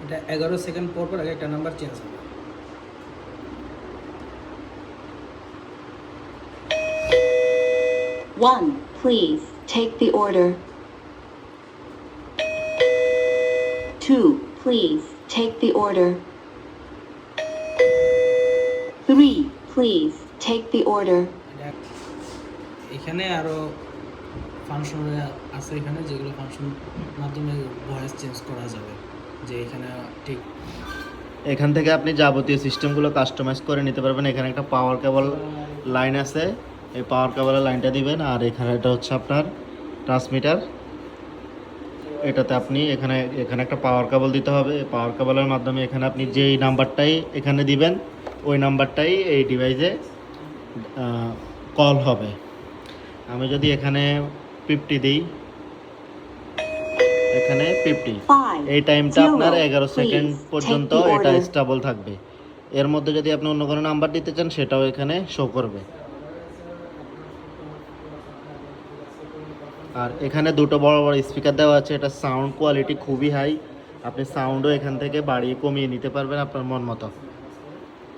এটা 11 সেকেন্ড পর পর একটা নাম্বার চেঞ্জ হবে। 1. Please take the order. 2. Please take the order. 3. Please take the order. এখানে আরো ফাংশন আছে এখানে, যেগুলো ফাংশন মাধ্যমে ভয়েস চেঞ্জ করা যাবে, যে এখানে ঠিক এখান থেকে আপনি যাবতীয় সিস্টেমগুলো কাস্টমাইজ করে নিতে পারবেন। এখানে একটা পাওয়ার কেবল লাইন আছে, এই পাওয়ার কেবলের লাইনটা দিবেন। আর এখানে এটা হচ্ছে আপনার ট্রান্সমিটার, এটাতে আপনি এখানে একটা পাওয়ার কেবল দিতে হবে। পাওয়ার কেবলের মাধ্যমে এখানে আপনি যেই নাম্বারটাই এখানে দিবেন ওই নাম্বারটাই এই ডিভাইসে কল হবে। আমি যদি এখানে 50 দিই, এখানে 50, এই টাইমটা আপনার 11 সেকেন্ড পর্যন্ত এটা স্টেবল থাকবে। এর মধ্যে যদি আপনি অন্য কোনো নাম্বার দিতে চান সেটাও এখানে শো করবে। আর এখানে দুটো বড় বড় স্পিকার দেওয়া আছে, এটা সাউন্ড কোয়ালিটি খুবই হাই। আপনি সাউন্ডও এখান থেকে বাড়িয়ে কমিয়ে নিতে পারবেন আপনার মন মতো।